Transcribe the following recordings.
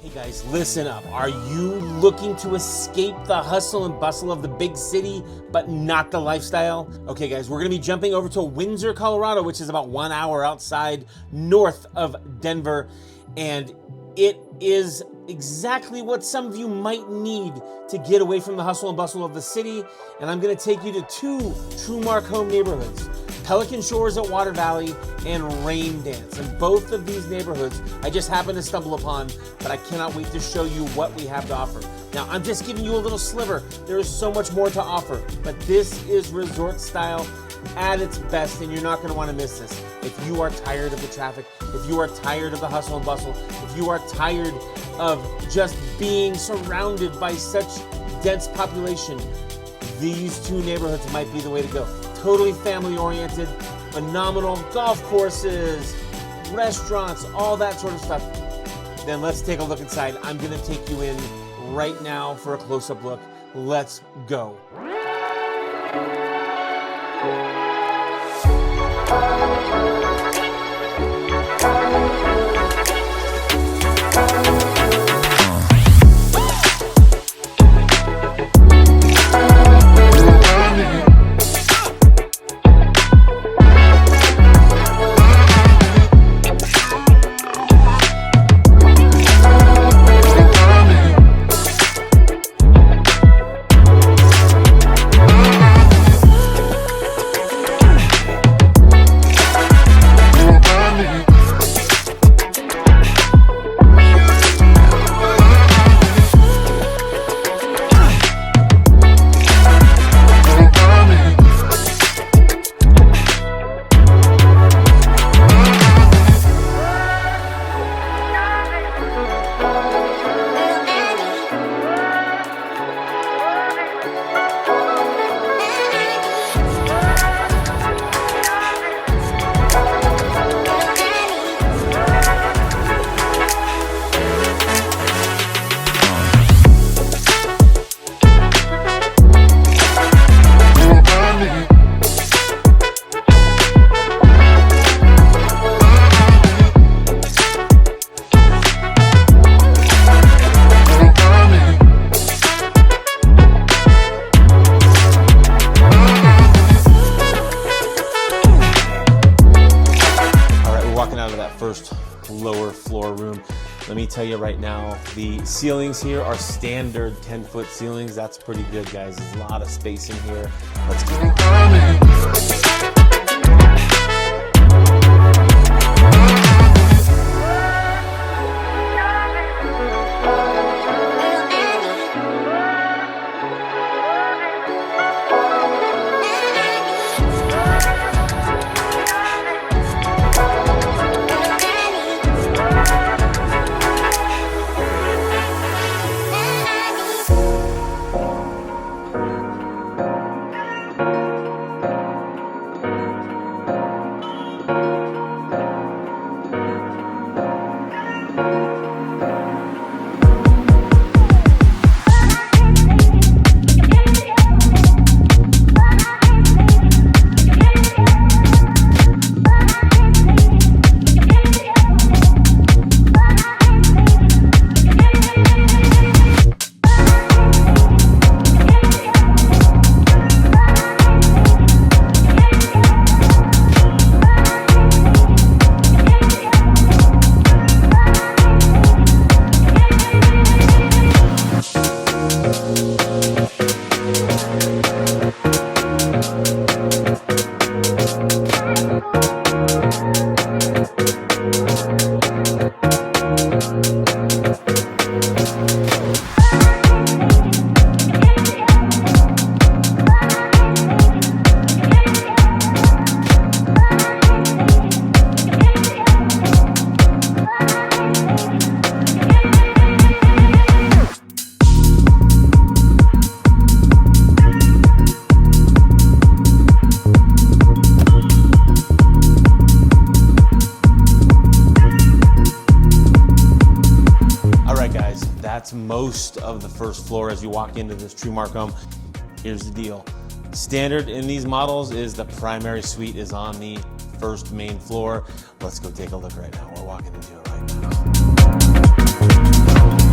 Hey guys, listen up. Are you looking to escape the hustle and bustle of the big city, but not the lifestyle? Okay guys, we're gonna be jumping over to Windsor, Colorado, which is about 1 hour outside north of Denver. And it is exactly what some of you might need to get away from the hustle and bustle of the city. And I'm gonna take you to two Trumark Home neighborhoods, Pelican Shores at Water Valley and RainDance. And both of these neighborhoods I just happened to stumble upon, but I cannot wait to show you what we have to offer. Now, I'm just giving you a little sliver. There is so much more to offer, but this is resort style at its best, and you're not gonna wanna miss this. If you are tired of the traffic, if you are tired of the hustle and bustle, if you are tired of just being surrounded by such dense population, these two neighborhoods might be the way to go. Totally family oriented, phenomenal golf courses, restaurants, all that sort of stuff. Then let's take a look inside. I'm gonna take you in right now for a close-up look. Let's go. First lower floor room. Let me tell you right now, the ceilings here are standard 10-foot ceilings. That's pretty good, guys. There's a lot of space in here. Let's keep it. That's most of the first floor as you walk into this Trumark home. Here's the deal. Standard in these models is the primary suite is on the first main floor. Let's go take a look right now. We're walking into it right now.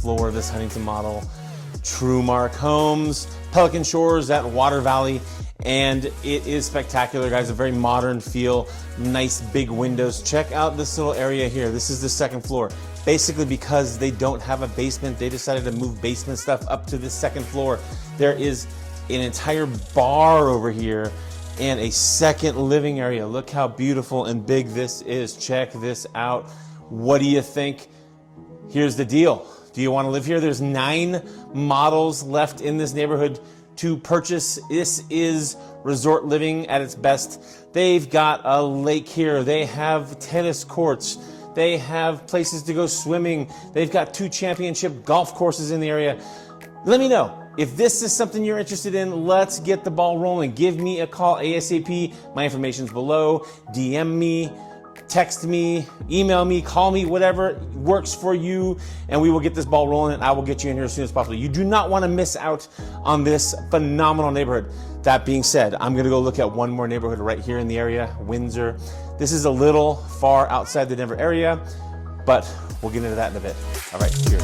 floor of this Huntington model. Trumark Homes, Pelican Shores at Water Valley, and it is spectacular, guys. A very modern feel, nice big windows. Check out this little area here. This is the second floor. Basically, because they don't have a basement, they decided to move basement stuff up to the second floor. There is an entire bar over here and a second living area. Look how beautiful and big this is. Check this out. What do you think? Here's the deal. Do you want to live here? There's 9 models left in this neighborhood to purchase. This is resort living at its best. They've got a lake here. They have tennis courts. They have places to go swimming. They've got 2 championship golf courses in the area. Let me know. If this is something you're interested in, let's get the ball rolling. Give me a call ASAP. My information's below. DM me. Text me, email me, call me, whatever works for you, and we will get this ball rolling, and I will get you in here as soon as possible. You do not want to miss out on this phenomenal neighborhood. That being said, I'm going to go look at one more neighborhood right here in the area, Windsor. This is a little far outside the Denver area, but we'll get into that in a bit. All right, cheers.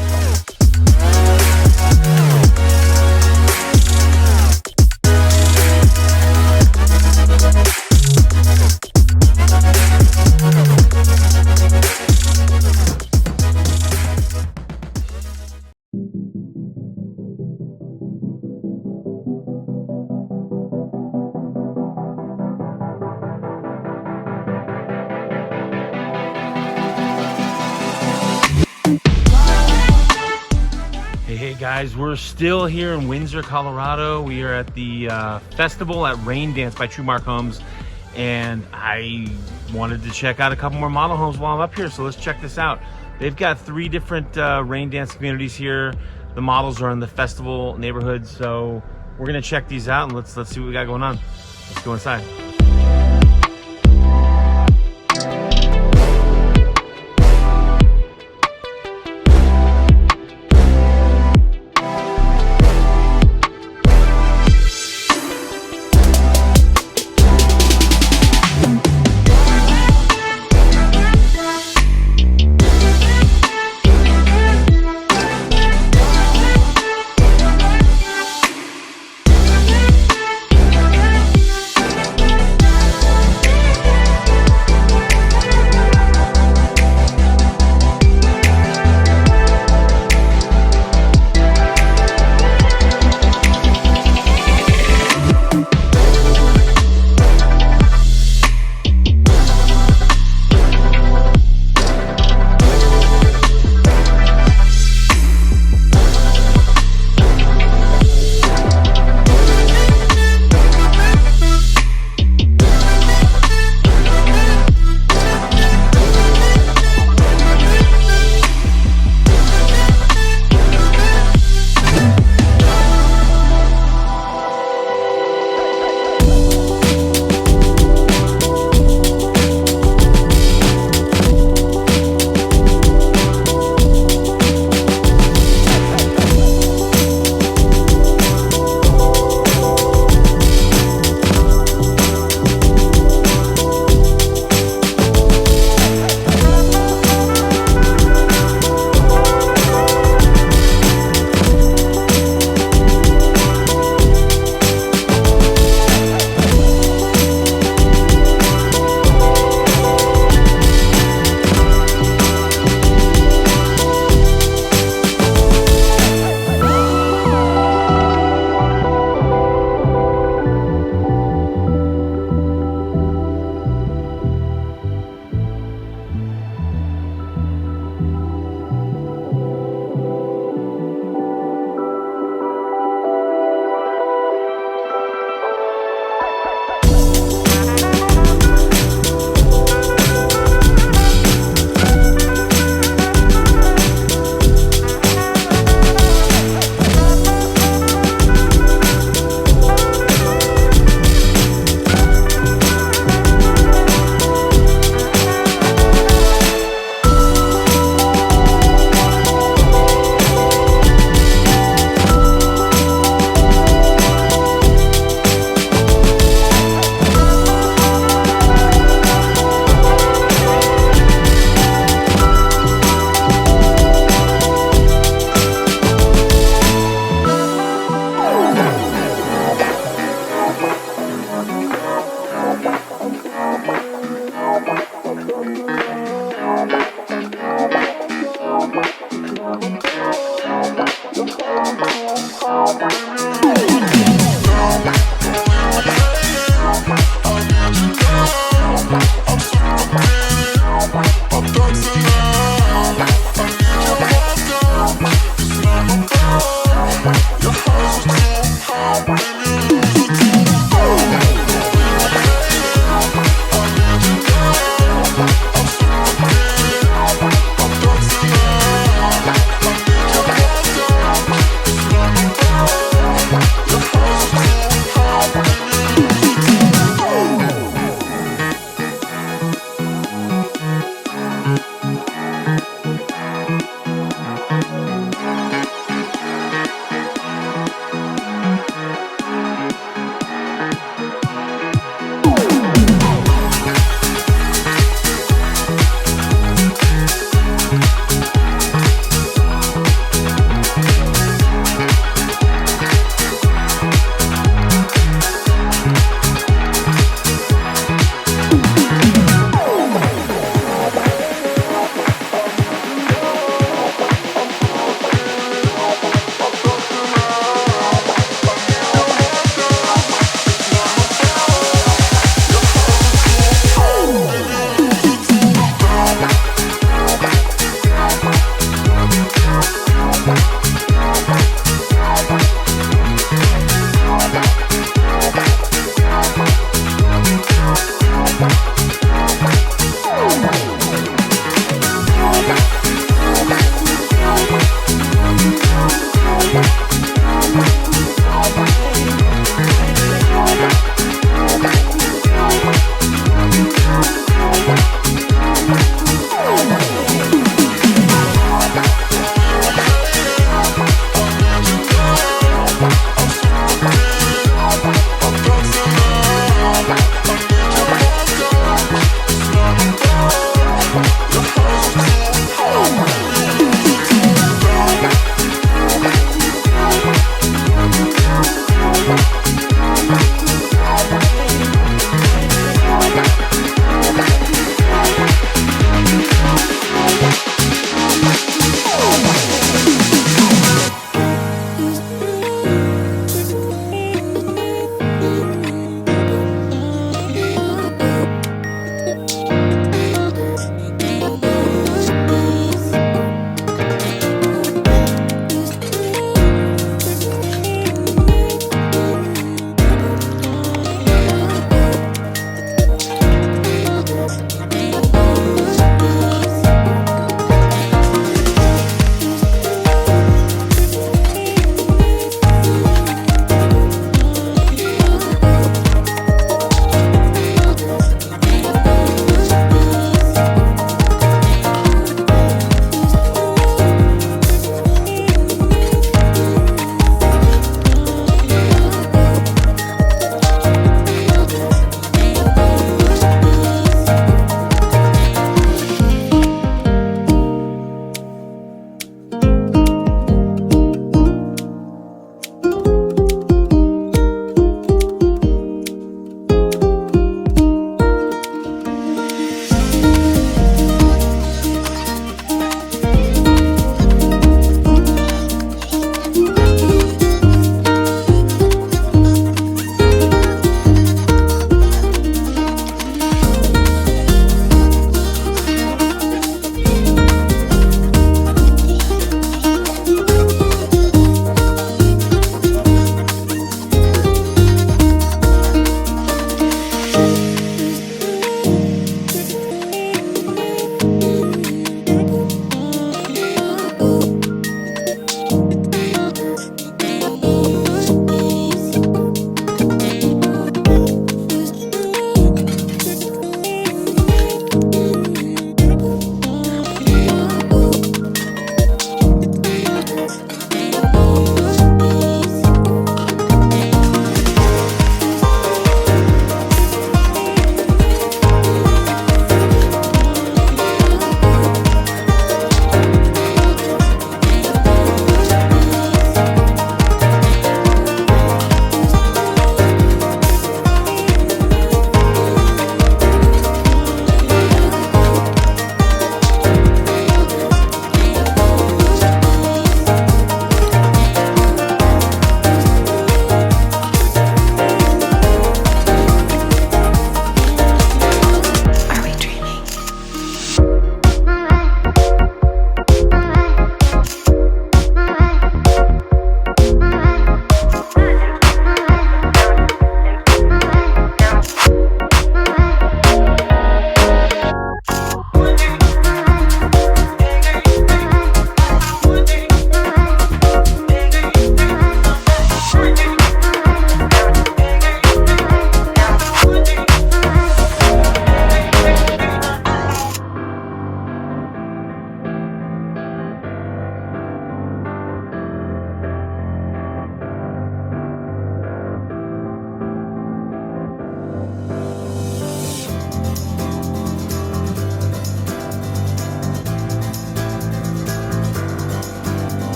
Hey guys, we're still here in Windsor, Colorado. We are at the festival at RainDance by Trumark Homes, and I wanted to check out a couple more model homes while I'm up here, so let's check this out. They've got 3 different RainDance communities here. The models are in the festival neighborhood, so we're gonna check these out and let's see what we got going on. Let's go inside.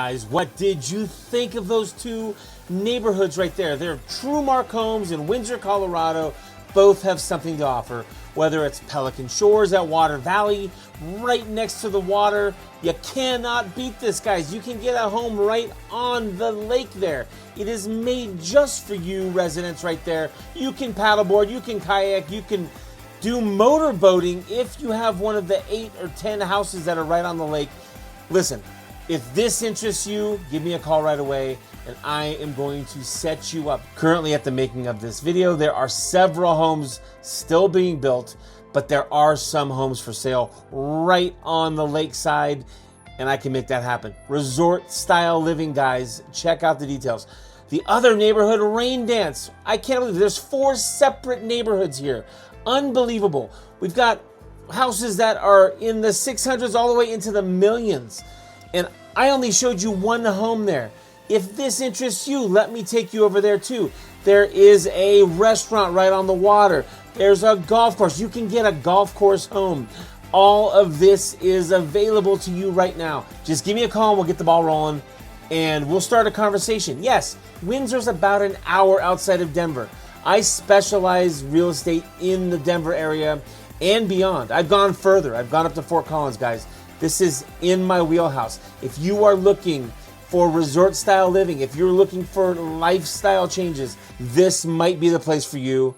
guys, what did you think of those two neighborhoods right there? They're Trumark Homes in Windsor, Colorado. Both have something to offer, whether it's Pelican Shores at Water Valley, right next to the water. You cannot beat this, guys. You can get a home right on the lake there. It is made just for you residents right there. You can paddleboard, you can kayak, you can do motor boating if you have one of the 8 or 10 houses that are right on the lake. Listen, if this interests you, give me a call right away and I am going to set you up. Currently at the making of this video, there are several homes still being built, but there are some homes for sale right on the lakeside, and I can make that happen. Resort style living, guys. Check out the details. The other neighborhood, RainDance. I can't believe there's 4 separate neighborhoods here. Unbelievable. We've got houses that are in the 600s all the way into the millions. And I only showed you one home there. If this interests you, let me take you over there too. There is a restaurant right on the water. There's a golf course. You can get a golf course home. All of this is available to you right now. Just give me a call and we'll get the ball rolling and we'll start a conversation. Yes, Windsor's about an hour outside of Denver. I specialize real estate in the Denver area and beyond. I've gone further. I've gone up to Fort Collins, guys. This is in my wheelhouse. If you are looking for resort style living, if you're looking for lifestyle changes, this might be the place for you.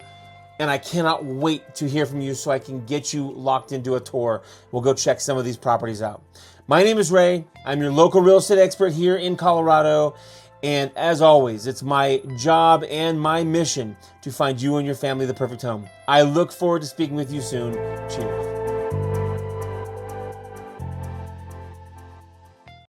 And I cannot wait to hear from you so I can get you locked into a tour. We'll go check some of these properties out. My name is Ray. I'm your local real estate expert here in Colorado. And as always, it's my job and my mission to find you and your family the perfect home. I look forward to speaking with you soon. Cheers.